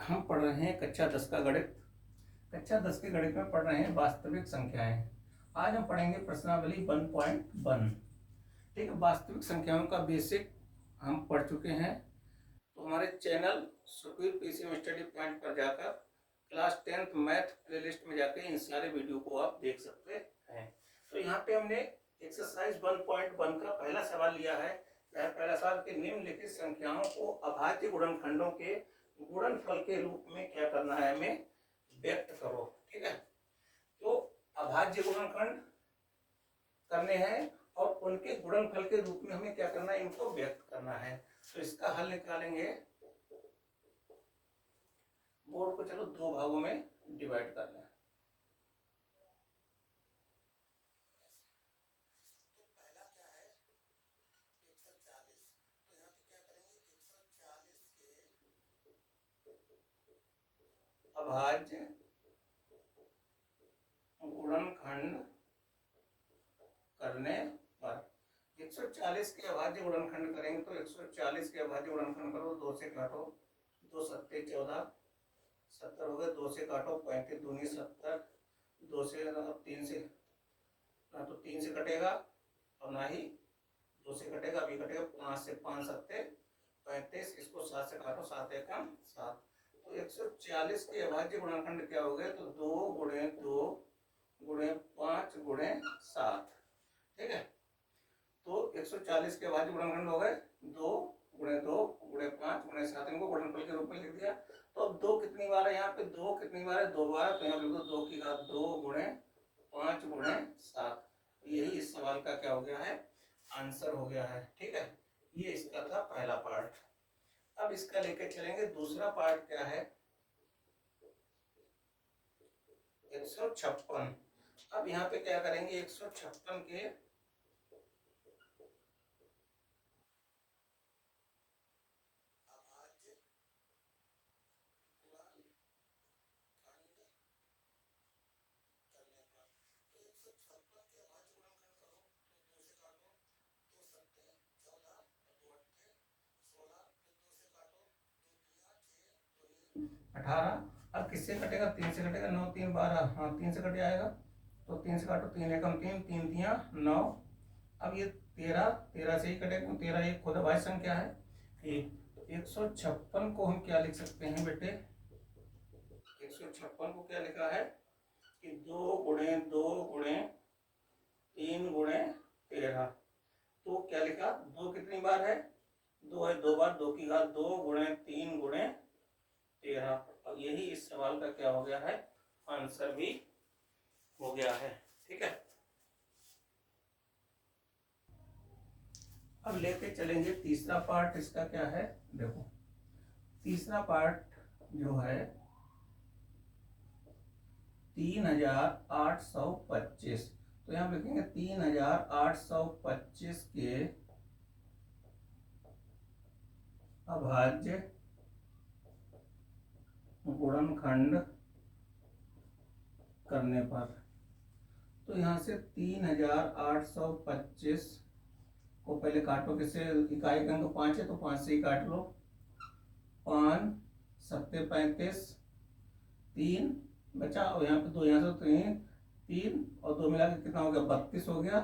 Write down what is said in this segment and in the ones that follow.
हम पढ़ रहे हैं कक्षा 10 का गणित। कक्षा 10 के गणित में पढ़ रहे हैं वास्तविक संख्याएं। आज हम पढ़ेंगे प्रश्नावली 1.1। ठीक है, वास्तविक संख्याओं का बेसिक हम पढ़ चुके हैं। तो हमारे channel Sukhveer PCM study point पर जाकर क्लास 10th मैथ प्लेलिस्ट में जाकर इन सारे वीडियो को आप देख सकते हैं। तो यहाँ पे हमने एक्सरसाइज 1.1 का पहला सवाल लिया है। पहला सवाल के निम्नलिखित संख्याओं को अभाज्य गुणनखंडों के गुणनफल के रूप में क्या करना है, हमें व्यक्त करो। ठीक है, तो अभाज्य गुणनखंड करने हैं और उनके गुणनफल के रूप में हमें क्या करना है, इनको व्यक्त करना है। तो इसका हल निकालेंगे। बोर्ड को चलो दो भागों में डिवाइड कर लें। अभाज्य गुणनखंड करने पर 140 के अभाज्य गुणनखंड करेंगे तो 140 के अभाज्य गुणनखंड करो, 2 से काटो, 2 सत्ते 14, 70 हो गए, 2 से काटो 35 दूनी 70, 2 से 3 से ना तो 3 से कटेगा और ना ही 2 से कटेगा, अभी कटेगा 5 से, 5 सत्ते 35, इसको 7 से काटो, 7 एकम 7। तो 140 के अभाज्य गुणनखंड क्या हो गए, तो 2 गुणे 2 गुणे 5 गुणे 7। ठीक है, तो 140 के अभाज्य गुणनखंड हो गए 2 गुणे 2 गुणे 5 गुणे 7। इनको गुणनफल के रूप में लिख दिया। तो अब 2 कितनी बार है, यहाँ पे 2 कितनी बार है, 2 बार। तो यहाँ पे 2 की घात 2 गुणे 5 गुणे 7। यही इस सवाल का क्या हो गया है, आंसर हो गया है। ठीक है, ये इसका था पहला पार्ट। अब इसका लेकर चलेंगे दूसरा पार्ट क्या है, 156। अब यहाँ पे क्या करेंगे, 156 के अब किससे कटेगा, 3 से कटेगा, 9 3 12, हाँ 3 से कट जाएगा। तो 3 से काटो, 3 एकम 3, 3 तियां 9। अब ये 13, 13 से ही कटेगा, 13 एक खुद अभाज्य संख्या है। 156 को हम क्या लिख सकते हैं बेटे, 156 को क्या लिखा है कि 2 गुणे 2 गुणे 3 गुणे 13। तो क्या लिखा, 2 कितनी बार है, 2 है 2 बार, 2 की घात 2 गुणे 3 गुणे 13। और यही इस सवाल का क्या हो गया है, आंसर भी हो गया है। ठीक है, अब लेके चलेंगे तीसरा पार्ट। इसका क्या है, देखो तीसरा पार्ट जो है 3825। तो यहां लिखेंगे 3825 के अभाज्य गुणनखंड करने पर। तो यहाँ से 3825 को पहले काटो, किससे, इकाई का अंक 5 है तो 5 से ही काट लो। 5 सत्ते 35, 3 बचा और यहाँ पे 2, यहाँ से 3 और 2 मिला के कितना हो गया, 32 हो गया।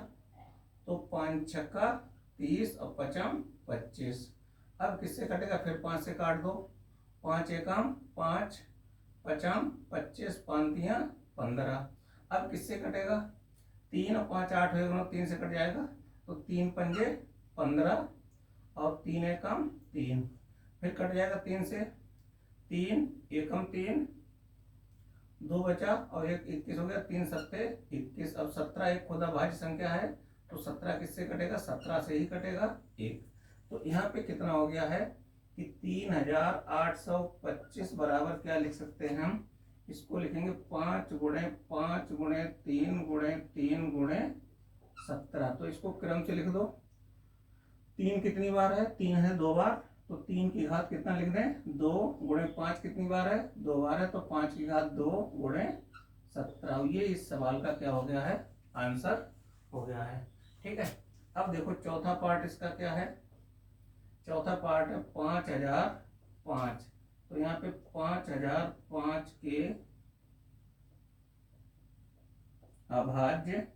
तो 5 छक्का 30 और 5 25। अब किससे कटेगा, फिर 5 से काट दो, 5 एकम 5 5 25, 5 तियां 15। अब किससे कटेगा, 3 और 5 8 होगा, 3 से कट जाएगा। तो 3 पंजे 15 और 3 एकम 3, फिर कट जाएगा 3 से, 3 एकम 3, 2 बचा और 1 21 हो गया, 3 सत्ते 21। अब 17 एक खुद अभाज्य संख्या है तो 17 किससे कटेगा, 17 से ही कटेगा 1। तो यहाँ पे कितना हो गया है कि 3825 बराबर क्या लिख सकते हैं हम, इसको लिखेंगे 5 गुणे 5 गुणे 3 गुणे 3 गुणे 17। तो इसको क्रम से लिख दो। 3 कितनी बार है, 3 है 2 बार, तो 3 की घात कितना लिख दें, 2 गुणे 5 कितनी बार है, 2 बार है, तो 5 की घात 2 गुणे 17। ये इस सवाल का क्या हो गया है, आंसर हो गया है। ठीक है, अब देखो चौथा पार्ट इसका क्या है, चौथा पार्ट है 5005। तो यहाँ पे 5005 के अभाज्य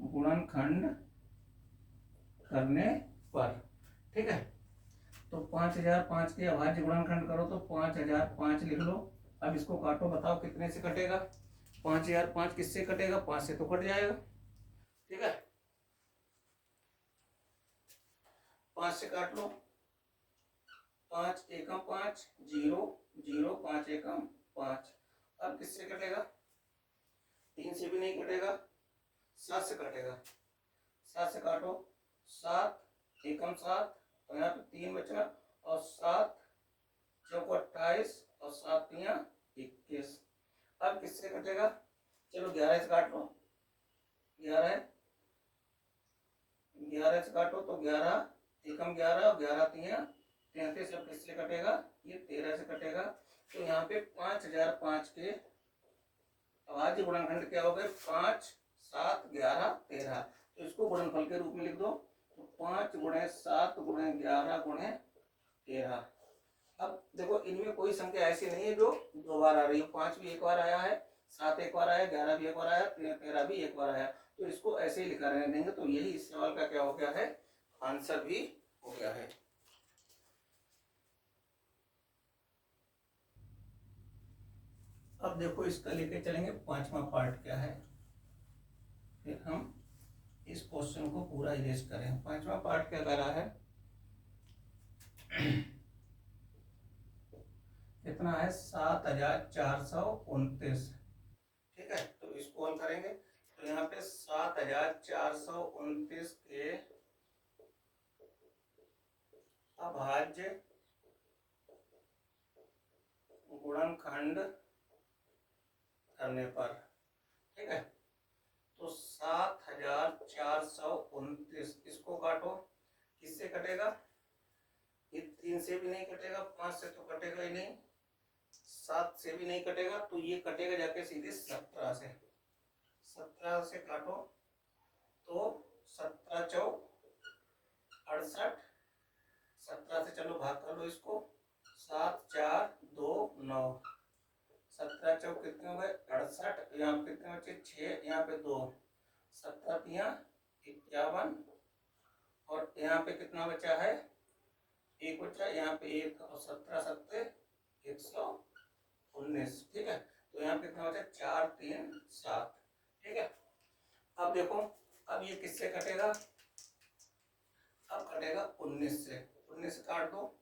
गुणनखंड करने पर, ठीक है। तो 5005 के अभाज्य गुणनखंड करो तो 5005 लिख लो। अब इसको काटो, बताओ कितने से कटेगा। 5005 किससे कटेगा, 5 से तो कट जाएगा, ठीक है। 5 से काट लो, 5 एकम 5, 0 0, 5 एकम 5। अब किससे कटेगा, 3 से भी नहीं कटेगा, 7 से कटेगा। 7 से काटो, 7 एकम 7, तो यहाँ पे 3 बचा, और 7 चौको 28, और 7 तिया 21। अब किससे कटेगा, चलो 11 से काट लो, 11 से काटो तो 11 एकम 11 और 11 तिया 33। अब किससे कटेगा, ये 13 से कटेगा। तो यहाँ पे 5005 के अभाज्य गुणनखंड क्या हो गए, 5 7 11 13। तो इसको गुणनफल के रूप में लिख दो, तो 5 × 7 × 11 × 13। अब देखो इनमें कोई संख्या ऐसी नहीं है जो 2 बार आ रही है। 5 भी एक बार आया है, 7 एक बार आया, 11 भी एक बार आया, 13 भी एक बार आया। तो इसको ऐसे ही लिखा रहने देंगे। तो यही इस सवाल का क्या हो गया है, आंसर भी हो गया है। अब देखो इसका लेके चलेंगे 5वां पार्ट क्या है, फिर हम इस क्वेश्चन को पूरा इरेज करें। 5वां पार्ट क्या कर रहा है, कितना है, 7429, ठीक है। तो इसको हल करेंगे, तो यहाँ पे 7429 के अभाज्य गुणनखंड करने पर, ठीक है। तो 7429, इसको काटो, किससे कटेगा, ये 3 से भी नहीं कटेगा, 5 से तो कटेगा ही नहीं, 7 से भी नहीं कटेगा, तो ये कटेगा जाके सीधे 17 से। 17 से काटो तो 17 चौक 68, 17 से चलो भाग कर लो इसको, 7 4 2 9, 17 चौक कितने हो गए 68, यहाँ पे कितने बचे 6, यहाँ पे 2, 17 तिया 51, और यहाँ पे कितना बचा है, 1 बचा, यहाँ पे 1, और 17 7 119, ठीक है। तो यहाँ पे कितना बचा 4 3 7, ठीक है। अब देखो, अब ये किससे कटेगा, अब कटेगा 19 से। 19 से काट दो,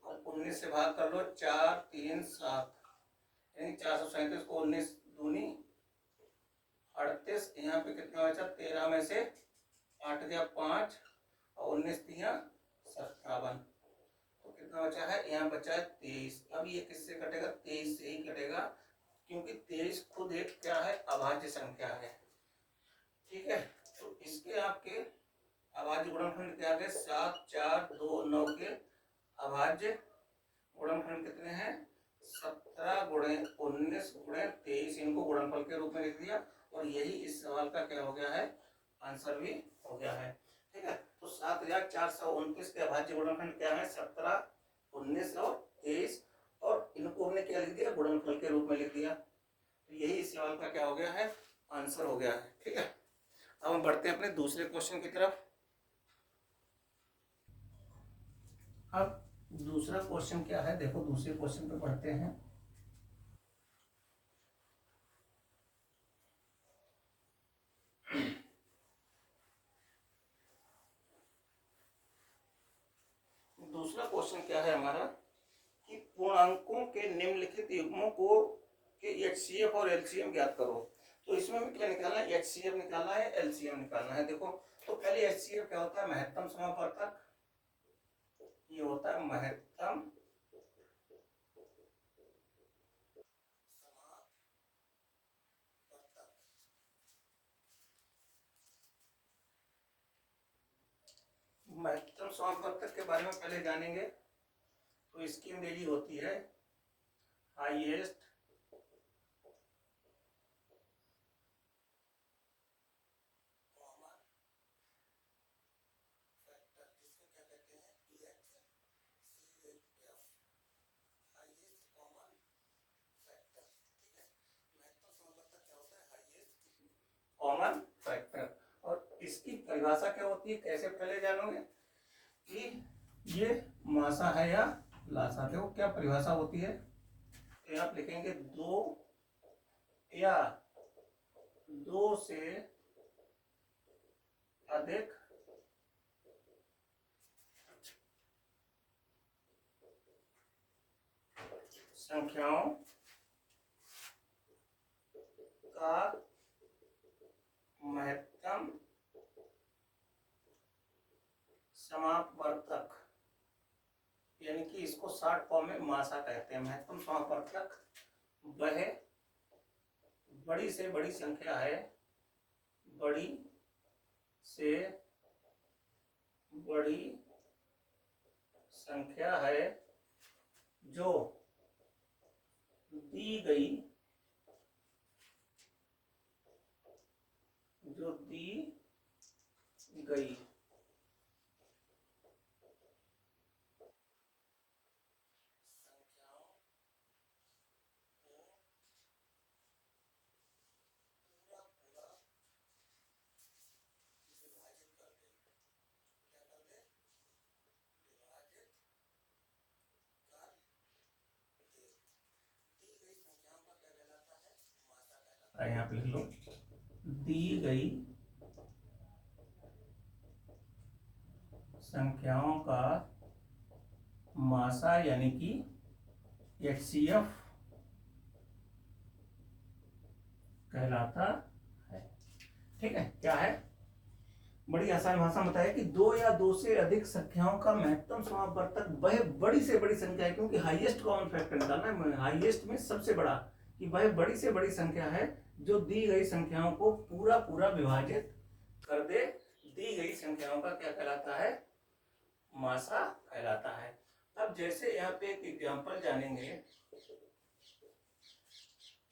और 19 से भाग कर लो, 4 3 7, यानी 437 को 19 दूनी 38, यहाँ पे कितना बचा 13 में से 8 गया 5, और 19 तिया 57, तो कितना बचा है, यहाँ बचा है 23। अब ये किससे कटेगा, 23 से ही कटेगा, क्योंकि 23 खुद एक क्या है, अभाज्य संख्या है, ठीक है। तो इसके आपके अभाज्य गुणनखंड क्या है, 7 4 2 9 के अभाज्य गुणनखंड कितने हैं, 17 × 19 × 23। इनको गुणनफल के रूप में लिख दिया, और यही इस सवाल का क्या हो गया है, आंसर भी हो गया है, ठीक है। तो 7429 के अभाज्य गुणनखंड क्या है, 17 19 और 23, और इनको हमने क्या लिख दिया, गुणनफल के रूप में लिख दिया। तो यही इस सवाल का क्या हो गया है, आंसर हो गया है, ठीक है। अब हम बढ़ते हैं अपने दूसरे क्वेश्चन की तरफ। अब दूसरा क्वेश्चन क्या है, देखो दूसरे क्वेश्चन पे पढ़ते हैं। दूसरा क्वेश्चन क्या है हमारा, कि पूर्णांकों के निम्नलिखित युग्मों को के HCF और LCM ज्ञात करो। तो इसमें हमें क्या निकालना है, HCF निकालना है, LCM निकालना है। देखो तो पहले HCF क्या होता है, महत्तम समापवर्तक, ये होता है महत्तम महत्तम समापवर्तक के बारे में पहले जानेंगे। तो इसकी अंग्रेजी होती है हाईएस्ट कॉमन फैक्टर। और इसकी परिभाषा क्या होती है, कैसे पहले जानोगे कि ये मासा है या लासा। देखो क्या परिभाषा होती है, तो आप लिखेंगे दो या दो से अधिक संख्याओं का महत्तम समापवर्तक, यानी कि इसको शॉर्ट फॉर्म में मासा कहते हैं। महत्तम समापवर्तक वह बड़ी से बड़ी संख्या है, बड़ी से बड़ी संख्या है जो दी गई यहाँ पे लिख लो, दी गई संख्याओं का मासा यानी कि HCF कहलाता है। ठीक है, क्या है, बड़ी आसान भाषा में बताया कि दो या दो से अधिक संख्याओं का महत्तम समापवर्तक वह बड़ी से बड़ी संख्या है, क्योंकि हाईएस्ट कॉमन फैक्टर निकालना है, हाईएस्ट में सबसे बड़ा, कि वह बड़ी से बड़ी संख्या है जो दी गई संख्याओं को पूरा पूरा विभाजित कर दे। दी गई संख्याओं का क्या कहलाता है, मासा कहलाता है। अब जैसे यहाँ पे एक एग्जांपल जानेंगे,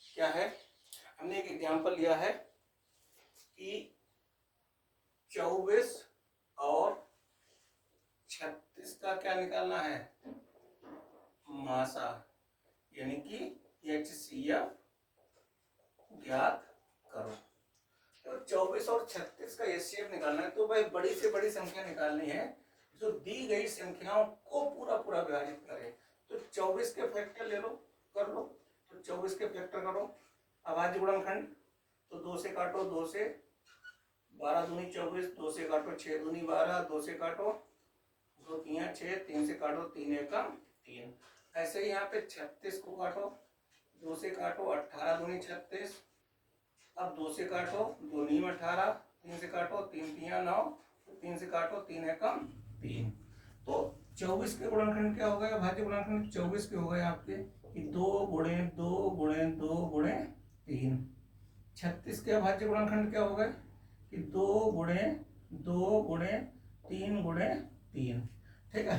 क्या है, हमने एक एग्जांपल लिया है कि 24 और 36 का क्या निकालना है, मासा, यानी कि HCF ज्ञात करो। तो 24 और 36 का HCF निकालना है, तो भाई बड़ी से बड़ी संख्या निकालनी है जो दी गई संख्याओं को पूरा पूरा विभाजित करे। तो 24 के फैक्टर ले लो, कर लो, तो 24 के फैक्टर करो, अभाज्य गुणनखंड, तो 2 से काटो, 2 से 12 दूनी 24, 2 से काटो 6 दूनी 12, 2 से काटो 2 तिया 6, 3 से काटो 3 एकम 3। ऐसे ही यहाँ पे 36 को काटो, 2 से काटो 18 दूनी 36, अब 2 से काटो 2 नीम 18, 3 से काटो 3 तिया 9, 3 से काटो 3 एकम 3। तो 24 के गुणनखंड क्या हो गए, भाज्य गुणनखंड 24 के हो गए आपके कि 2 गुणे 2 गुणे 2 गुणे 3। 36 के अभाज्य गुणनखंड क्या हो गए कि 2 गुणे 2 गुणे 3 गुणे 3। ठीक है,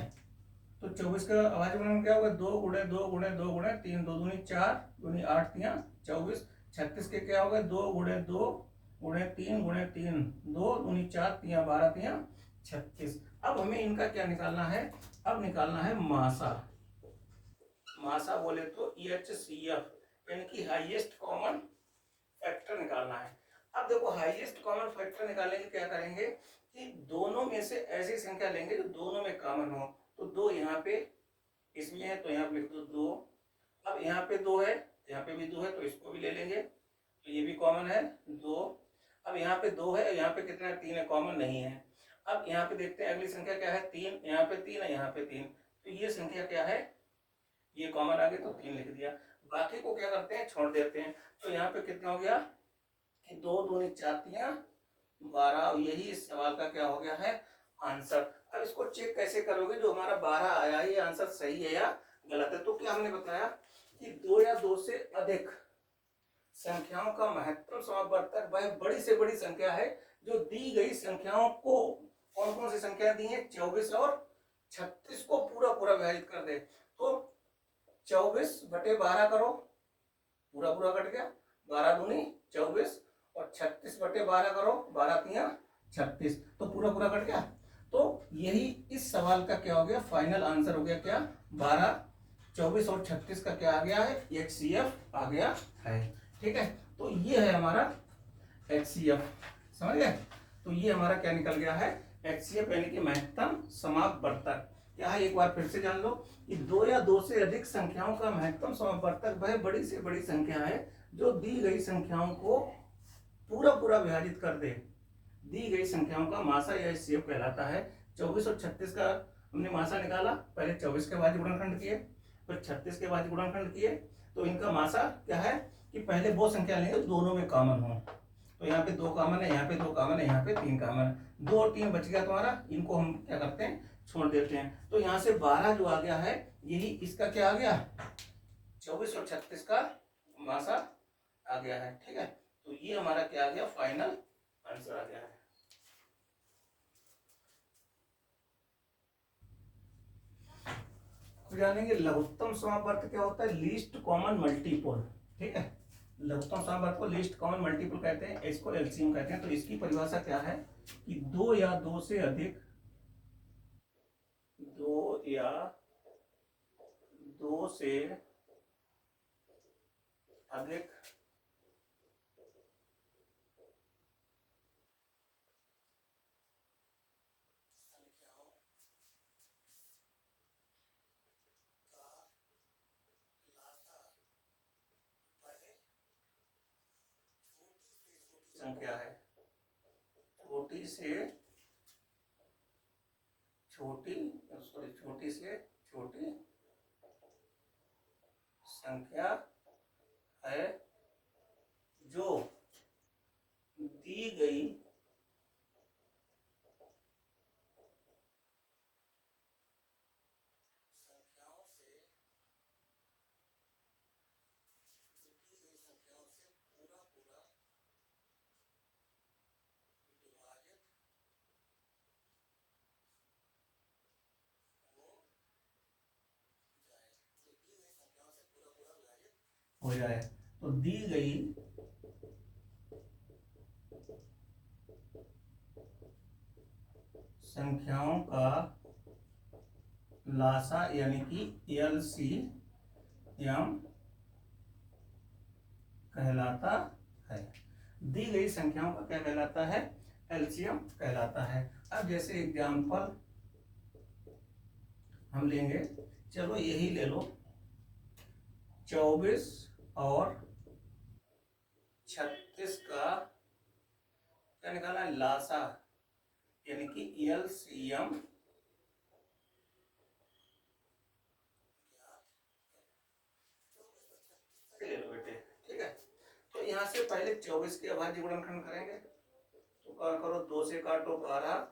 तो 24 का अभाज्य गुणनखंड क्या होगा, 2 गुणे 2 गुणे 2 गुणे 3, 2 दूनी 4, दूनी 8 तिया 24। 36 के क्या होगा, 2 गुणे 2 गुणे 3 गुणे 3, 2 दूनी 4 तिया 12 तिया 36। अब हमें इनका क्या निकालना है, अब निकालना है मासा। मासा बोले तो HCF, यानी कि हाईएस्ट कॉमन फैक्टर निकालना है। अब देखो हाईएस्ट कॉमन फैक्टर निकालने के क्या करेंगे कि दोनों में से ऐसी संख्या लेंगे जो दोनों में कॉमन हो। तो 2 यहाँ पे इसमें है, तो यहाँ पे लिख दो 2। अब यहाँ पे 2 है, यहाँ पे भी 2 है, तो इसको भी ले लेंगे, तो ये भी कॉमन है 2। अब यहाँ पे 2 है, यहाँ पे कितना है, 3 है, कॉमन नहीं है। अब यहाँ पे देखते हैं अगली संख्या क्या है, 3, यहाँ पे 3 है, यहाँ पे 3, तो ये संख्या क्या है, ये कॉमन आ गई, तो 3 लिख दिया। बाकी को क्या करते हैं, छोड़ देते हैं। तो यहाँ पे कितना हो गया कि 2 दूनी 4 तिया 12, यही इस सवाल का क्या हो गया है, आंसर। अब इसको चेक कैसे करोगे, जो हमारा 12 आया ये आंसर सही है या गलत है। तो क्या हमने बताया कि 2 या 2 से अधिक संख्याओं का महत्तम समापवर्तक वह बड़ी से बड़ी संख्या है जो दी गई संख्याओं को, कौन कौन सी संख्या दी है, 24 और 36 को पूरा पूरा विभाजित कर दे। तो 24 बटे 12 करो, पूरा पूरा कट गया, 12 दूनी 24, और 36 बटे 12 करो, 12 तिया 36, तो पूरा पूरा कट गया। तो यही इस सवाल का क्या हो गया, फाइनल आंसर हो गया क्या, 12, 24 और 36 का क्या आ गया है, HCF आ गया है। ठीक है, तो ये है हमारा HCF, समझ गए। तो ये हमारा क्या निकल गया है, HCF यानी कि महत्तम समापवर्तक। क्या है, एक बार फिर से जान लो कि दो या दो से अधिक संख्याओं का महत्तम समापवर्तक वह बड़ी से बड़ी संख्या है जो दी गई संख्याओं को पूरा पूरा विभाजित कर दे। दी गई संख्याओं का मासा या HCF कहलाता है। 24 और 36 का हमने मासा निकाला, पहले 24 के भाज्य गुणनखंड किए, फिर 36 के भाज्य गुणनखंड किए। तो इनका मासा क्या है कि पहले वो संख्या लेंगे दोनों में कॉमन हो। तो यहाँ पे 2 कॉमन है, यहाँ पे 2 कॉमन है, यहाँ पे 3 कॉमन है, 2 और 3 बच गया तुम्हारा, इनको हम क्या करते हैं, छोड़ देते हैं। तो यहाँ से 12 जो आ गया है, यही इसका क्या आ गया, 24 और 36 का मासा आ गया है। ठीक है, तो ये हमारा क्या आ गया, फाइनल आंसर आ गया है। जानेंगे लघुत्तम समापवर्त क्या होता है, लीस्ट कॉमन मल्टीपल। ठीक है, लघुत्तम समापवर्त को लीस्ट कॉमन मल्टीपल कहते हैं, इसको एलसीएम कहते हैं। तो इसकी परिभाषा क्या है कि दो या दो से अधिक संख्या है, छोटी से छोटी संख्या है जो दी गई संख्याओं से पूरा पूरा विभाजित हो जाए। तो दी गई संख्याओं का लासा यानी कि एलसीएम कहलाता है। दी गई संख्याओं का क्या कहलाता है, एलसीएम कहलाता है। अब जैसे एग्जांपल हम लेंगे, चलो यही ले लो, 24 और 36 का क्या निकाला है, लासा यानी कि एलसीएम ले लो बेटे। ठीक है, तो यहाँ से पहले 24 के अभाज्य गुणनखंड करेंगे। तो क्या करो, 2 से काटो 12,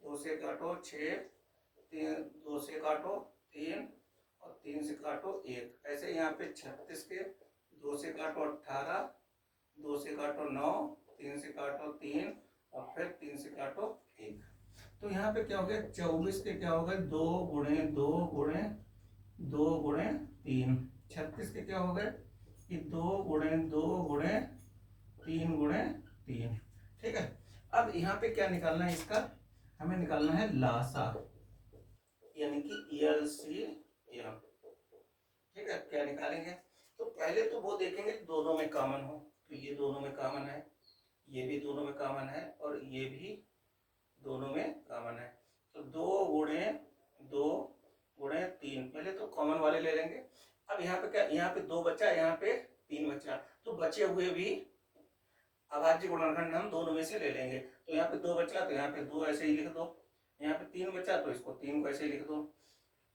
2 से काटो 6, 2 से काटो 3 और 3 से काटो 1। ऐसे यहाँ पे 36 के 2 से काटो 18, 2 से काटो 9, 3 से काटो 3 और फिर 3 से काटो 1। तो यहाँ पे क्या हो गया, 24 के क्या हो गए, 2 गुणे 2 गुणे 2 गुणे 3। 36 के क्या हो गए कि 2 गुणे 2 गुणे 3 गुणे 3। ठीक है, अब यहाँ पे क्या निकालना है, इसका हमें निकालना है लासा यानी कि एलसीएम। ठीक है, क्या निकालेंगे, तो पहले तो वो देखेंगे दोनों में कॉमन हो। तो ये दोनों में कॉमन है, ये भी दोनों में कॉमन है और ये भी दोनों में कॉमन है। तो 2 गुणे 2 गुणे 3, पहले तो कॉमन वाले ले लेंगे। अब यहाँ पे क्या, यहाँ पे 2 बचा, यहाँ पे 3 बचा, तो बचे हुए भी अभाज्य गुणनखंड हम दोनों में से ले लेंगे। तो यहाँ पे 2 बचा, तो यहाँ पे 2 ऐसे ही लिख दो, यहाँ पे 3 बचा तो इसको 3 को ऐसे ही लिख दो।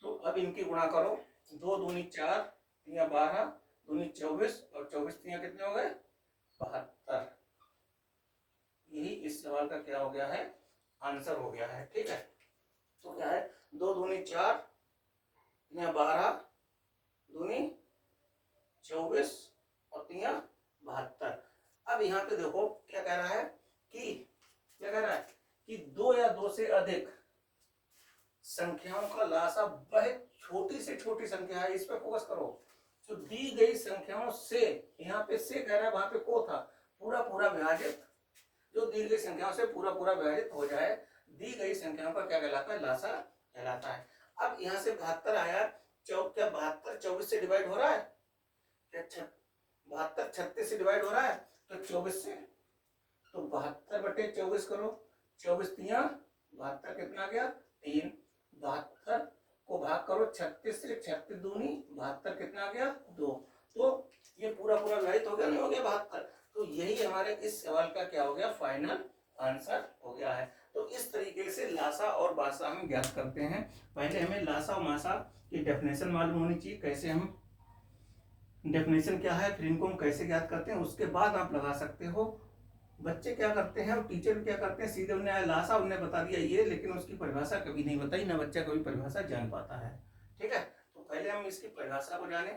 तो अब इनकी गुणा करो, 2 दूनी 4, 3 12, दूनी 24 और 24 3 कितने हो गए, 72। यही इस सवाल का क्या हो गया है, आंसर हो गया है। ठीक है, तो क्या है, 2 दूनी 4, 3 12, दूनी 24 और 3 72। अब यहाँ पे देखो क्या कह रहा है कि क्या कह रहा है कि 2 या 2 से अधिक संख्याओं का लासा वह छोटी से छोटी संख्या है, इस पे फोकस करो। जो दी गई संख्याओं से, यहाँ पे से कह रहा है, वहां पे को था, पूरा पूरा विभाजित, जो दी गई संख्याओं से पूरा पूरा विभाजित हो जाए, दी गई संख्याओं का क्या कहलाता है, लासा कहलाता है। अब यहाँ से 72 आया, क्या 72 24 से डिवाइड हो रहा है, क्या 72 36 से डिवाइड हो रहा है, तो 24 से तो 72/24 करो, 24 तिया 72, कितना गया 3। 72 को भाग करो 36 से, 36 दूनी 72, कितना गया 2। तो ये पूरा पूरा राइट हो गया, नहीं हो गया 72। तो यही हमारे इस सवाल का क्या हो गया, फाइनल आंसर हो गया है। तो इस तरीके से लासा और बासा हम ज्ञात करते हैं। पहले हमें लासा और मासा की डेफिनेशन मालूम होनी चाहिए, कैसे हम डेफिनेशन क्या है, फिर इनको हम कैसे ज्ञात करते हैं, उसके बाद आप लगा सकते हो। बच्चे क्या करते हैं और टीचर क्या करते हैं, सीधे उन्हें लासा उन्हें बता दिया ये, लेकिन उसकी परिभाषा कभी नहीं बताई, ना बच्चा कभी परिभाषा जान पाता है। ठीक है, तो पहले हम इसकी परिभाषा को जाने,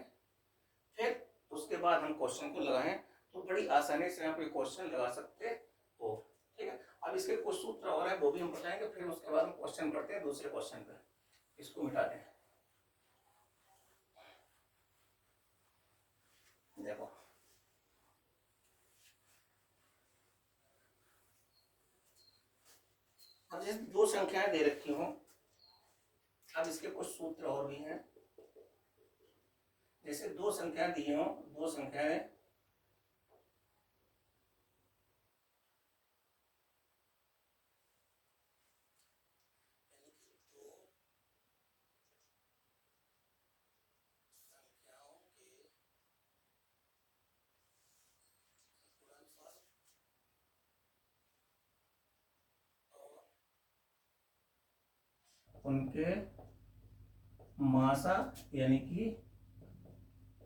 फिर उसके बाद हम क्वेश्चन को लगाएं, तो बड़ी आसानी से आप ये क्वेश्चन लगा सकते हो। ठीक है, अब इसके कुछ सूत्र और है वो भी हम बताएंगे, फिर उसके बाद हम क्वेश्चन पढ़ते हैं दूसरे क्वेश्चन पे। इसको मिटा दें। देखो अब जैसे दो संख्याएं दे रखी हूं, अब इसके कुछ सूत्र और भी हैं। जैसे दो संख्या दी हो, दो संख्याएं उनके मासा यानी कि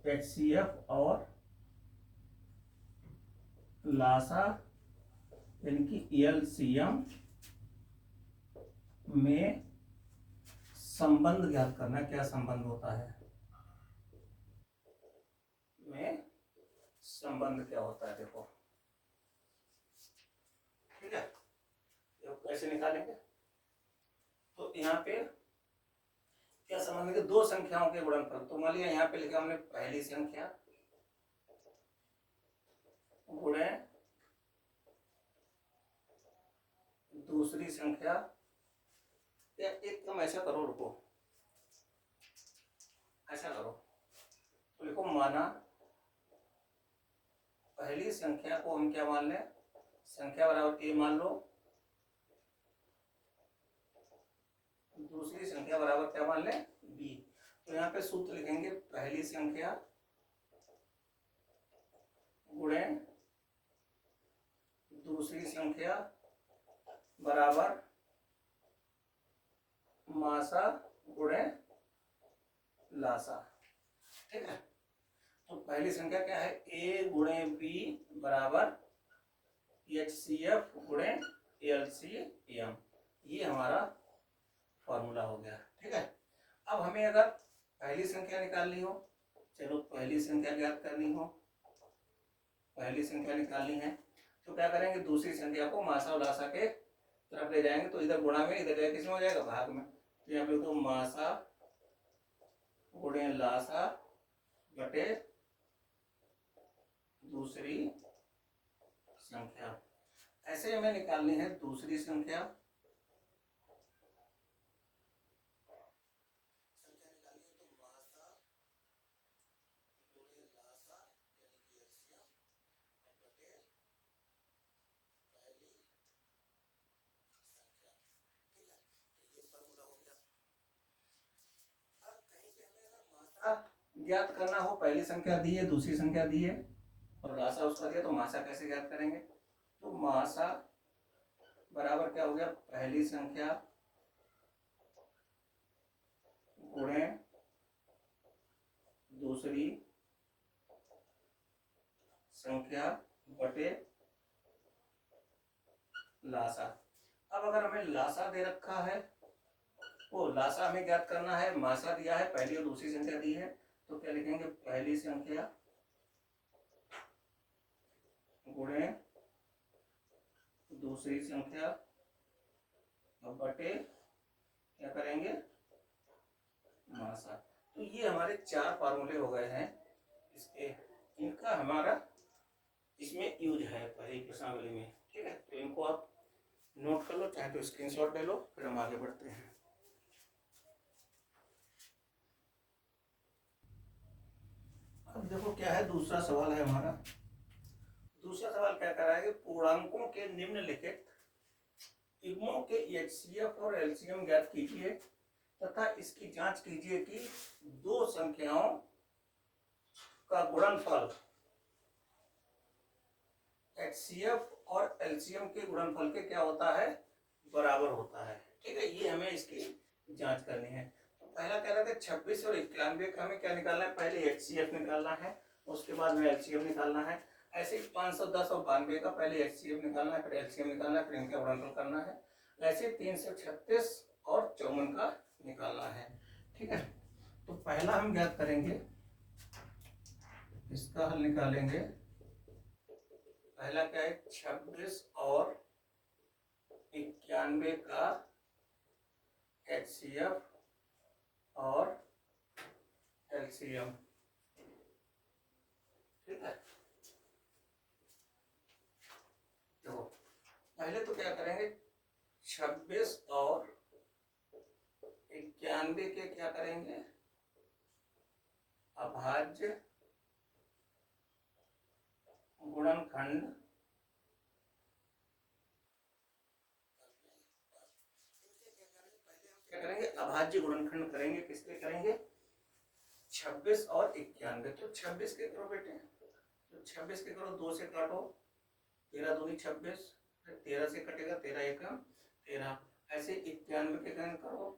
HCF और लासा यानी कि LCM में संबंध ज्ञात करना। क्या संबंध होता है, में संबंध क्या होता है, देखो। ठीक है, कैसे निकालेंगे, तो यहाँ पे क्या संबंध है, दो संख्याओं के गुणनफल। तो मान लिया यहाँ पे लिखा हमने पहली संख्या गुणे दूसरी संख्या, या एकदम ऐसा करो, रुको ऐसा करो, तो लिखो माना पहली संख्या को हम क्या मान लें, संख्या बराबर A मान लो, दूसरी संख्या बराबर क्या मान लें B। तो यहाँ पे सूत्र लिखेंगे पहली संख्या गुणे दूसरी संख्या बराबर मासा गुणे लासा। ठीक है, तो पहली संख्या क्या है, A गुणे B बराबर HCF गुणे LCM, ये हमारा फॉर्मूला हो गया। ठीक है, अब हमें अगर पहली संख्या निकालनी हो, चलो पहली संख्या ज्ञात करनी हो, पहली संख्या निकालनी है, तो क्या करेंगे, दूसरी संख्या को मासा और लासा के तरफ ले जाएंगे, तो इधर गुणा में, इधर जाए किसमें हो जाएगा, भाग में। तो यहाँ पे तो मासा गुणे लासा बटे दूसरी संख्या। ऐसे हमें निकालनी है दूसरी संख्या, ज्ञात करना हो, पहली संख्या दी है, दूसरी संख्या दी है और लासा उसका दिया, तो मासा कैसे ज्ञात करेंगे, तो मासा बराबर क्या हो गया, पहली संख्या गुणे दूसरी संख्या बटे लासा। अब अगर हमें लासा दे रखा है, वो लासा हमें ज्ञात करना है, मासा दिया है, पहली और दूसरी संख्या दी है, तो क्या लिखेंगे, पहली संख्या गुणे दूसरी संख्या बटे क्या करेंगे, मासा। तो ये हमारे चार फार्मूले हो गए हैं इसके, इनका हमारा इसमें यूज है पहली प्रश्नावली में। ठीक है, तो इनको आप नोट कर लो, चाहे तो स्क्रीनशॉट ले लो, फिर हम आगे बढ़ते हैं। अब देखो क्या है, दूसरा सवाल है हमारा। दूसरा सवाल क्या कर रहा है कि पूर्णांकों के निम्नलिखित युग्मों के एचसीएफ और एलसीएम ज्ञात कीजिए तथा इसकी जांच कीजिए कि दो संख्याओं का गुणनफल एचसीएफ और एलसीएम के गुणनफल के क्या होता है, बराबर होता है। ठीक है, ये हमें इसकी जांच करनी है। तो पहला कह रहे थे 26 और 91 का हमें क्या निकालना है, पहले एचसीएफ निकालना है, उसके बाद में एलसीएम निकालना है। ऐसे ही 510 और 92 का पहले एचसीएफ निकालना है, फिर एलसीएम निकालना है, फिर इनका गुणनफल करना है। ऐसे 336 और 54 का निकालना है। ठीक है, तो पहला हम ज्ञात करेंगे, इसका हल निकालेंगे। पहला क्या है, 26 और 91 का एचसीएफ और एलसीएम। ठीक है, देखो पहले तो क्या करेंगे, 26 और 91 के क्या करेंगे, अभाज्य गुणनखंड क्या करेंगे, अभाज्य गुणनखंड करेंगे। किसके करेंगे, 26 और 91। तो 26 के करो बेटे, तो 26 के करो, 2 से काटो, 13 दूनी 26, फिर 13 से कटेगा, 13 एकम 13। ऐसे 91 के गणन करो,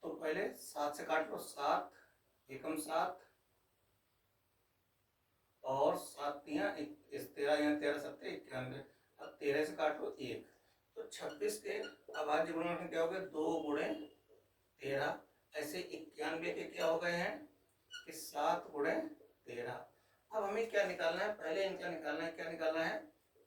तो पहले 7 से काट लो, 7 एकम 7 और 7 13 यहाँ 13 7 91। अब 13 से काट लो 1, तो 26 के अभाज्य गुणनखंड क्या हो गए, 2 गुणे 13। ऐसे 91 के क्या हो गए हैं कि 7 गुणे 13। अब हमें क्या निकालना है, पहले इनका निकालना है। क्या निकालना है,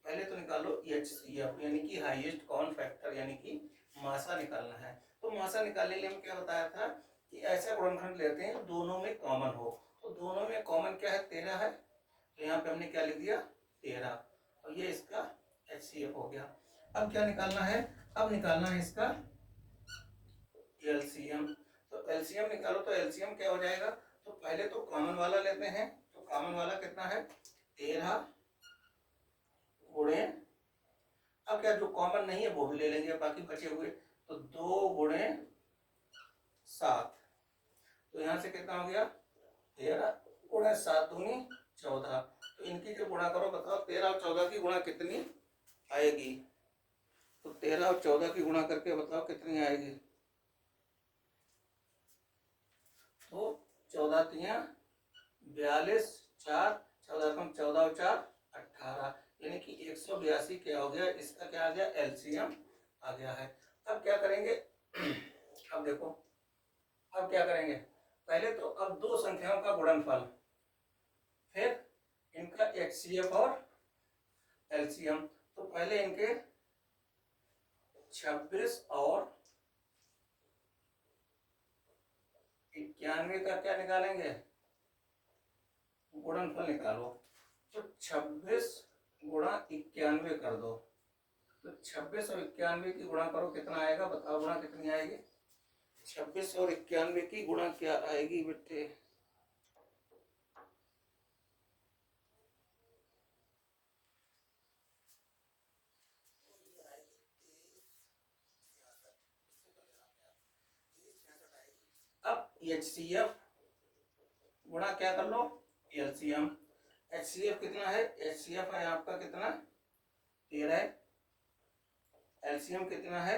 पहले तो निकालो एचसीएफ यानी कि हाईएस्ट कॉमन फैक्टर यानी कि मासा निकालना है। तो मासा निकालने के लिए हम क्या बताया था कि ऐसा गुणनखंड लेते हैं दोनों में कॉमन हो। तो दोनों में कॉमन क्या है, 13 है, तो यहाँ पे हमने क्या लिख दिया 13, और ये इसका एचसीएफ हो गया। अब क्या निकालना है, अब निकालना है इसका एलसीएम। तो एलसीएम निकालो, तो एलसीएम क्या हो जाएगा, तो पहले तो कॉमन वाला लेते हैं। तो कॉमन वाला कितना है, 13 गुणे, अब क्या जो कॉमन नहीं है वो भी ले लेंगे बाकी बचे हुए, तो 2 गुणे 7। तो यहाँ से कितना हो गया, 13 गुणे 7 दूनी 14। तो इनकी जो गुणा करो, बताओ 13 और 14 की गुणा कितनी आएगी। तो 13 और 14 की गुणा करके बताओ कितनी आएगी। तो 14 तिया 42, 4 14 कम 14 और 4 18, यानी कि 182 क्या हो गया, इसका क्या आ गया, एलसीएम आ गया है। अब क्या करेंगे, अब देखो अब क्या करेंगे, पहले तो अब दो संख्याओं का गुणनफल, फिर इनका एचसीएफ और एलसीएम। तो पहले इनके 26 और 91 का क्या निकालेंगे, गुणनफल निकालो। तो 26 गुणा 91 कर दो, तो 26 और 91 की गुणा करो, कितना आएगा बताओ, गुणा कितनी आएगी, 26 और 91 की गुणा क्या आएगी बेटे, अब एचसीएफ गुणा क्या कर लो, एलसीएम। एचसीएफ कितना है, एचसीएफ है आपका कितना 13, एलसीएम कितना है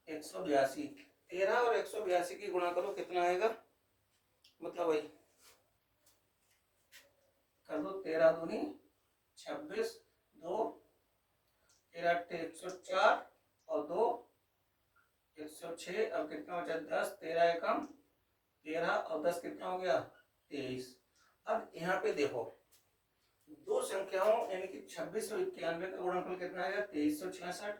182। 13 और 182 की गुणा करो, कितना आएगा, मतलब वही कर दो, 13 दूनी 26, 2 13 104 और 2 106। अब कितना बचा, 10 13 एकम 13 और 10 कितना हो गया 23। अब यहाँ पे देखो दो संख्याओं यानी कि 26 और 91 का गुणनफल कितना आएगा 2366।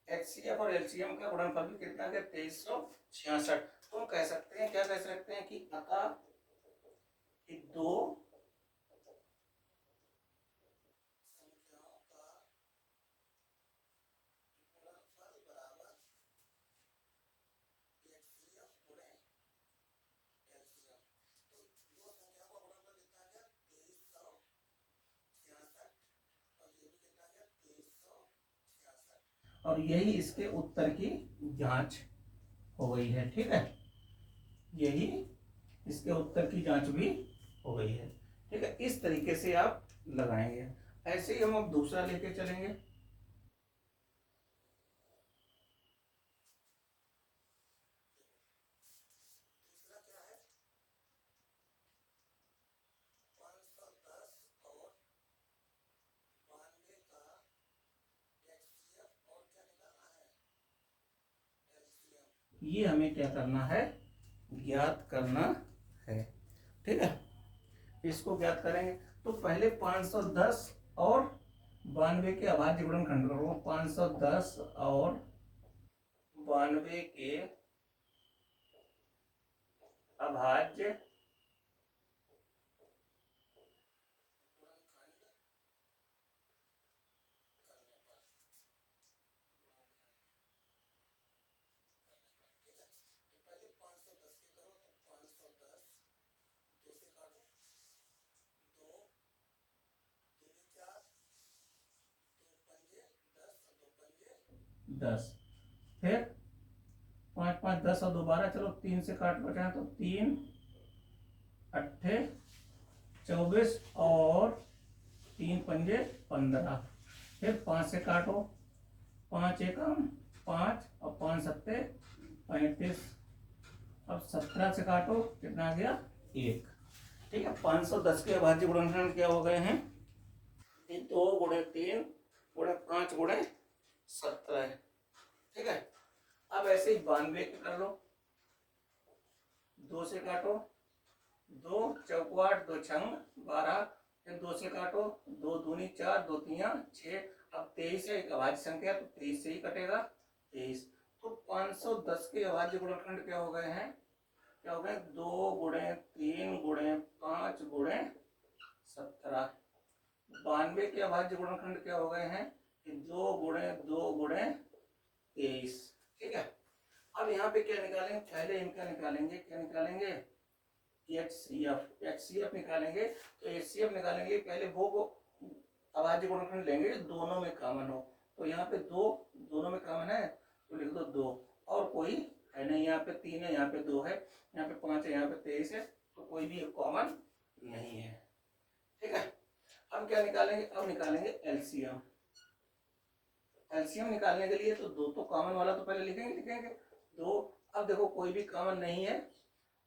एचसीएफ और एलसीएम का गुणनफल भी कितना है 2366। तो हम कह सकते हैं, क्या कह सकते हैं कि अतः दो संख्याओं का गुणनफल बराबर एचसीएफ गुणे एलसीएम। तो दो संख्याओं का गुणनफल कितना आ गया 2366। और यही इसके उत्तर की जांच हो गई है। ठीक है, यही इसके उत्तर की जांच भी हो गई है। ठीक है, इस तरीके से आप लगाएंगे। ऐसे ही हम अब दूसरा लेके चलेंगे। ये हमें क्या करना है, ज्ञात करना है। ठीक है, इसको ज्ञात करेंगे तो पहले 510 और 92 के अभाज्य गुणनखंड करो। 510 और 92 के अभाज्य दस, फिर 5 5 10 और 2 12, चलो 3 से काट बचा तो 3 अट्ठे 24 और 3 पंजे 15, फिर 5 से काटो, 5 एकम 5 और 5 सत्ते 35, अब 17 से काटो, कितना आ गया 1। ठीक है, 510 के अभाज्य गुणनखंड क्या हो गए हैं, 2 गुणे 3 गुणे 5 गुणे 17। ठीक है, अब ऐसे ही 92 के कर लो, 2 से काटो, 2 चौको 8 2 छंग 12, फिर 2 से काटो, 2 दूनी 4 2 तिया 6। अब 23 है एक अभाज्य संख्या, तो 23 से ही कटेगा 23। तो 510 के अभाज्य गुणनखंड क्या हो गए हैं, क्या हो गए, 2 गुणे 3 गुणे 5 गुणे 17। 92 के अभाज्य गुणनखंड क्या हो गए हैं, 2 गुणे 2 गुणे 23। ठीक है, अब यहाँ पे क्या निकालेंगे, पहले इनका निकालेंगे, क्या निकालेंगे, HCF निकालेंगे। तो HCF निकालेंगे पहले वो अभाज्य गुणनखंड लेंगे जो दोनों में कॉमन हो। तो यहाँ पे 2 दोनों में कॉमन है तो लिख दो 2, और कोई है नहीं, यहाँ पे 3 है, यहाँ पे 2 है, यहाँ पे 5 है, यहाँ पे 23 है, तो कोई भी कॉमन नहीं है। ठीक है, अब क्या निकालेंगे, अब निकालेंगे एलसीएम। एलसीएम निकालने के लिए तो 2 तो कॉमन वाला तो पहले लिखेंगे 2। अब देखो कोई भी कॉमन नहीं है,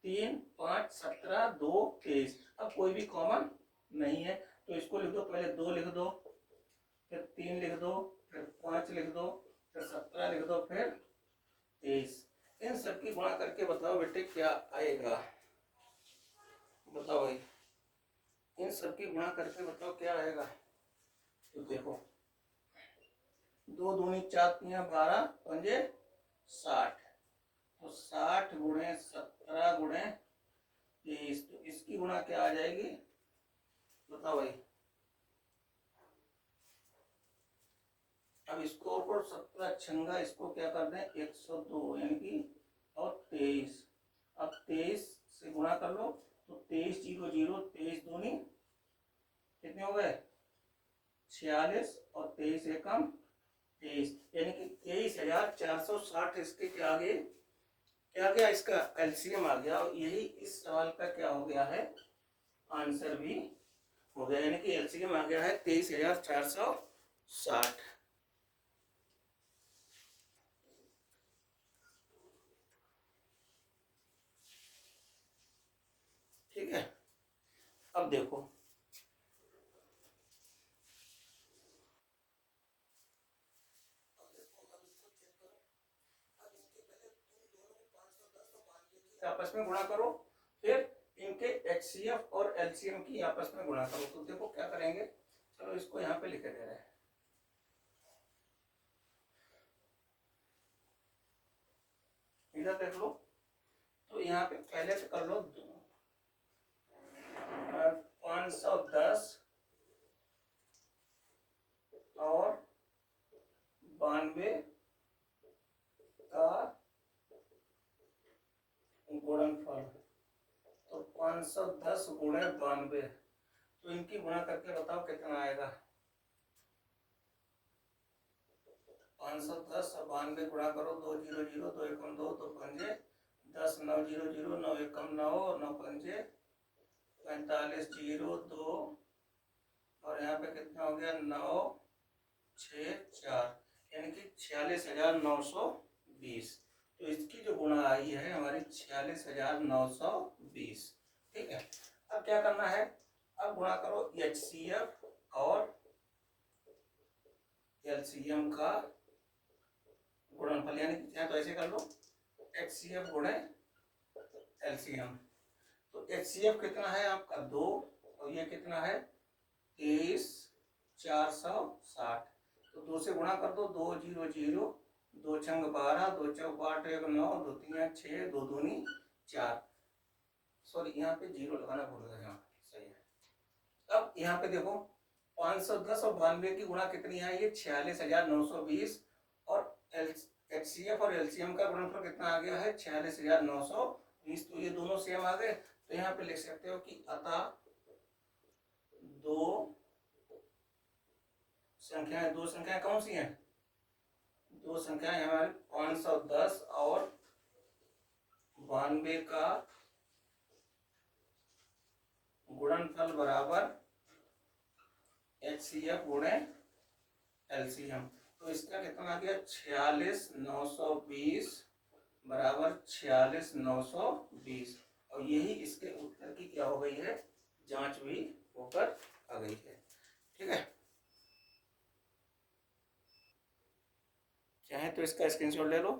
3 5 17 2 23, अब कोई भी कॉमन नहीं है तो इसको लिख दो, पहले 2 लिख दो, फिर 3 लिख दो, फिर 5 लिख दो, फिर 17 लिख दो, फिर 23। इन सबकी गुणा करके बताओ बेटे क्या आएगा, बताओ भाई, इन सबकी गुणा करके बताओ क्या आएगा। तो देखो 2 दूनी 4 तिया 12 पंजे 60, तो 60 गुणे 17 गुणे 23, तो इसकी गुणा क्या आ जाएगी, बताओ भाई। अब इसको ऊपर 17 छंगा इसको क्या कर दें 102, यानी कि और 23। अब 23 से गुणा कर लो, तो 23 0 0, 23 दूनी कितने हो गए 46, और 23 एकम 23, यानी कि 23,460। इसके क्या आ गए, क्या गया, इसका एलसीएम आ गया, और यही इस सवाल का क्या हो गया है, आंसर भी हो गया, यानी कि एलसीएम आ गया है 23,460। ठीक है, अब देखो आपस में गुणा करो, फिर इनके एचसीएफ और एलसीएम की आपस में गुणा करो। तो देखो क्या करेंगे, चलो इसको यहाँ पे लिखे दे रहे हैं, इधर देख लो, तो यहाँ पे पहले से कर लो 510 और 92 का गुणनफल, तो 510 गुणे 92, तो इनकी गुणा करके बताओ कितना आएगा। 510 और 92 गुणा करो, 2 0 0, 2 एकम 2, 2 पंजे 10, 9 0 0, 9 एकम 9, 9 पंजे 45 0 2, और यहाँ पे कितना हो गया 9 6 4, यानी कि 46,920। तो इसकी जो गुणा आई है हमारी 46,920। ठीक है, अब क्या करना है, अब गुणा करो HCF और LCM का गुणनफल, यानी कि चाहे तो ऐसे कर लो HCF गुणे LCM। तो HCF कितना है आपका 2, और ये कितना है 23,460। तो 2 से गुणा कर दो, 2 0 0, 2 छंग 12, 2 चौक 8 1 9, 2 3 6, 2 दूनी 4। सॉरी यहाँ पे 0 लगाना भूल गया, यहाँ सही है। अब यहाँ पे देखो 510 और 92 की गुणा कितनी आई है 46,920, और HCF और LCM का गुणनफल कितना आ गया है 46,920। तो ये दोनों सेम आ गए, तो यहाँ पे लिख सकते हो कि अतः दो संख्याएं कौन सी हैं, दो संख्याएं हमारी 510 और 92 का गुणनफल बराबर HCF गुणे LCM। तो इसका कितना आ गया 46,920 बराबर 46,920, और यही इसके उत्तर की क्या हो गई है, जांच भी होकर आ गई है। ठीक है, चाहे तो इसका स्क्रीनशॉट ले लो।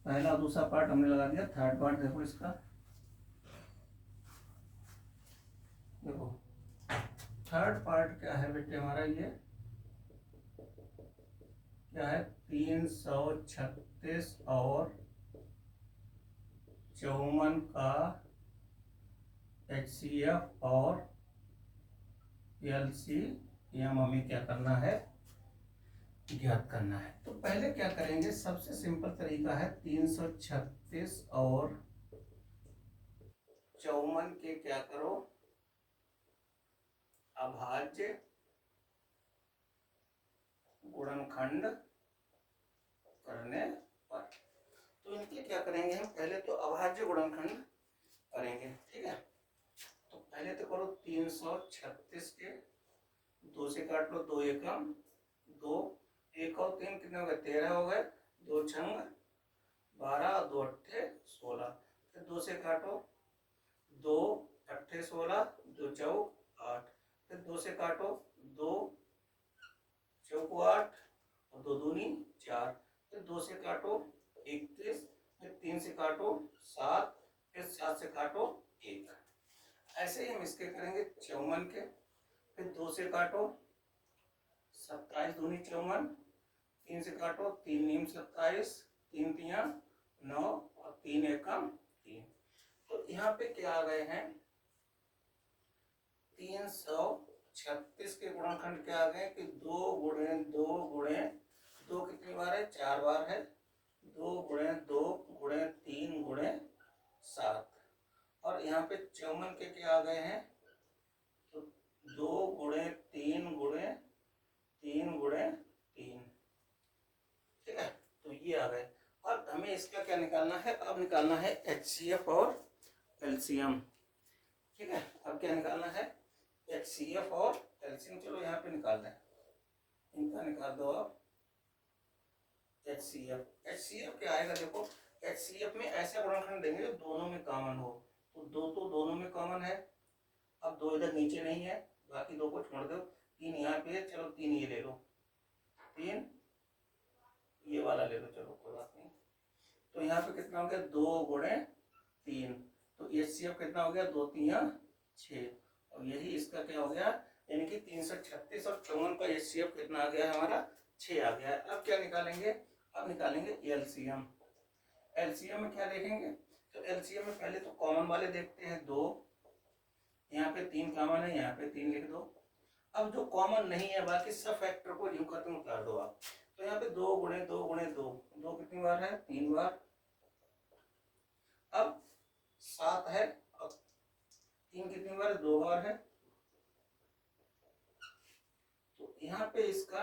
पहला दूसरा पार्ट हमने लगा दिया, थर्ड पार्ट देखो इसका, देखो थर्ड पार्ट क्या है बेटे हमारा, ये क्या है 336 और 54 का HCF और LCM हमें क्या करना है, ज्ञात करना है। तो पहले क्या करेंगे, सबसे सिंपल तरीका है 336 और 54 के क्या करो, अभाज्य गुणनखंड करने पर। तो इनके क्या करेंगे हम, पहले तो अभाज्य गुणनखंड करेंगे। ठीक है, तो पहले तो करो 336 के 2 से काट लो, 2 एकम 2, 1 और 3 कितने हो गए 13 हो गए, 2 छंग 12, 2 अट्ठे 16, फिर 2 से काटो, 2 अट्ठे 16, 2 चौक 8, फिर 2 से काटो, 2 चौक 8 और 2 दूनी 4, फिर 2 से काटो 21, फिर 3 से काटो 7, फिर 7 से काटो 1। ऐसे ही हम इसके करेंगे 54 के, फिर 2 से काटो 27 दूनी 54, 3 से काटो 3 नीम 27, 3 तिया 9 और 3 एकम 3। तो यहाँ पे क्या आ गए हैं 336 के गुणनखंड क्या आ गए कि 2 गुणे 2 गुणे 2 कितनी बार है 4 बार है, 2 गुणे 2 गुणे 3 गुणे 7, और यहाँ पे 54 के क्या आ गए हैं, तो 2 गुणे 3 गुणे 3 गुणे 3। ठीक है, तो ये आ गए। अब हमें इसका क्या निकालना है, अब निकालना है HCF और LCM। ठीक है, अब क्या निकालना है HCF और LCM। चलो यहाँ पे निकाल दें, इनका निकाल दो आप। HCF क्या आएगा, देखो HCF में ऐसा गुणनखंड देंगे जो दोनों में कॉमन हो, तो 2 तो दोनों में कॉमन है, अब 2 इधर नीचे नहीं है, बाकी 2 को छोड़ दो, 3 यहाँ पे है, चलो 3 ये ले लो, 3 ये वाला ले लो, चलो कोई बात नहीं। तो यहाँ पे कितना हो गया 2 गुणे 3, तो HCF कितना हो गया 2 3 6, और यही इसका क्या हो गया, यानी कि 336 और 54 का HCF कितना आ गया हमारा 6 आ गया है। अब क्या निकालेंगे, अब निकालेंगे LCM। LCM में क्या देखेंगे, तो LCM में पहले तो कॉमन वाले देखते हैं 2, यहाँ पे 3 कॉमन है, यहाँ पे 3 लिख दो। अब जो कॉमन नहीं है बाकी सब फैक्टर को यूं करके उतार दो आप, तो यहाँ पे 2 गुणे 2 गुणे 2, 2 कितनी बार है 3 बार। अब 7 है, अब 3 कितनी बार, 2 बार है, तो यहाँ पे इसका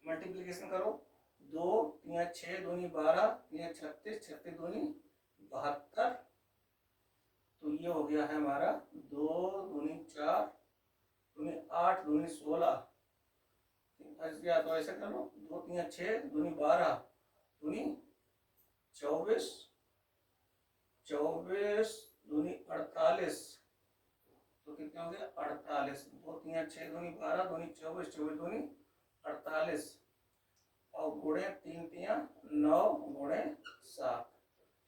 मल्टीप्लिकेशन करो, 2 3 6 दूनी 12, 3 36, 36 दूनी 72, तो ये हो गया है हमारा 2 दूनी 4 दूनी 8 दूनी 16, या तो ऐसे कर लो, 2 3 6 दूनी 12 दूनी 24, 24 दूनी 48, तो कितने हो गया 48, 2 3 6 दूनी 12 दूनी 24, 24 दूनी 48, और गुणे 3 3 9 गुणे 7,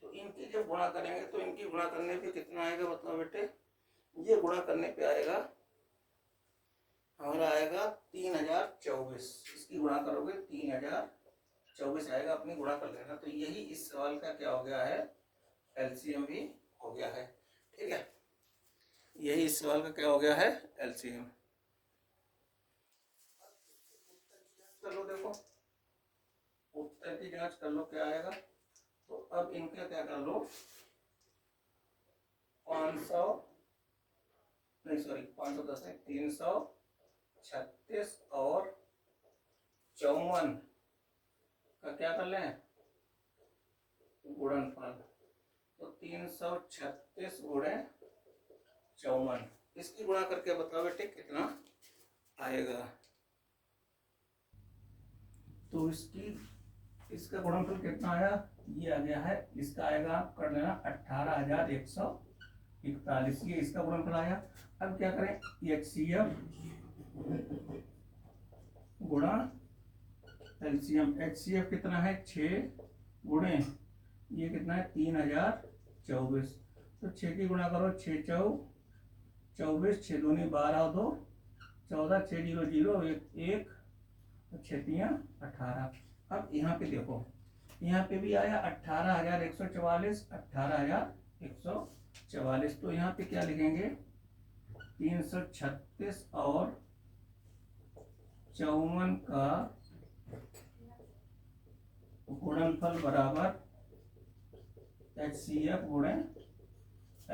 तो इनकी जब गुणा करेंगे तो इनकी गुणा करने पे कितना आएगा बताओ बेटे, ये गुणा करने पे आएगा हमारा आएगा 3024, इसकी गुणा करोगे 3024 आएगा, अपनी गुणा कर लेना। तो यही इस सवाल का क्या हो गया है, एलसीएम भी हो गया है। ठीक है, यही इस सवाल का क्या हो गया है, एलसीएम। कर लो, देखो उत्तर की जांच कर लो क्या आएगा। तो अब इनका क्या कर लो, 500 नहीं सॉरी 510 है, 336 और 54 का क्या कर लें, गुणनफल, तो 336 गुणे 54, इसकी गुणा करके बताओ बेटे कितना आएगा। तो इसका गुणनफल कितना आया, ये आ गया है, इसका आएगा आप कर लेना 18,141, ये इसका गुणनफल आया। अब क्या करें, HCF गुणा एलसीएम, HCF कितना है 6 गुणे ये कितना है 3024, तो 6 की गुणा करो, 6 चौ 24, 6 दूनी 12 2 14, 6 0 0 1 6 3 18। अब यहाँ पे देखो, यहाँ पे भी आया 18,144, 18,144, तो यहाँ पे क्या लिखेंगे 336 और 54 का गुणनफल बराबर HCF गुणे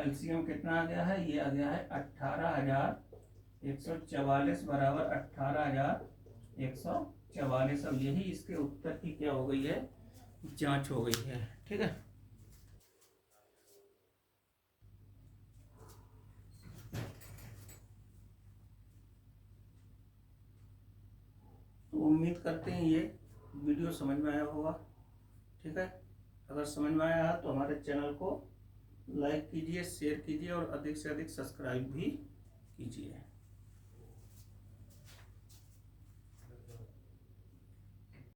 एलसीएम कितना आ गया है, ये आ गया है 18,144 बराबर 18,144। अब यही इसके उत्तर की क्या हो गई है, जांच हो गई है। ठीक है, तो उम्मीद करते हैं ये वीडियो समझ में आया होगा। ठीक है, अगर समझ में आया तो हमारे चैनल को लाइक कीजिए, शेयर कीजिए और अधिक से अधिक सब्सक्राइब भी कीजिए।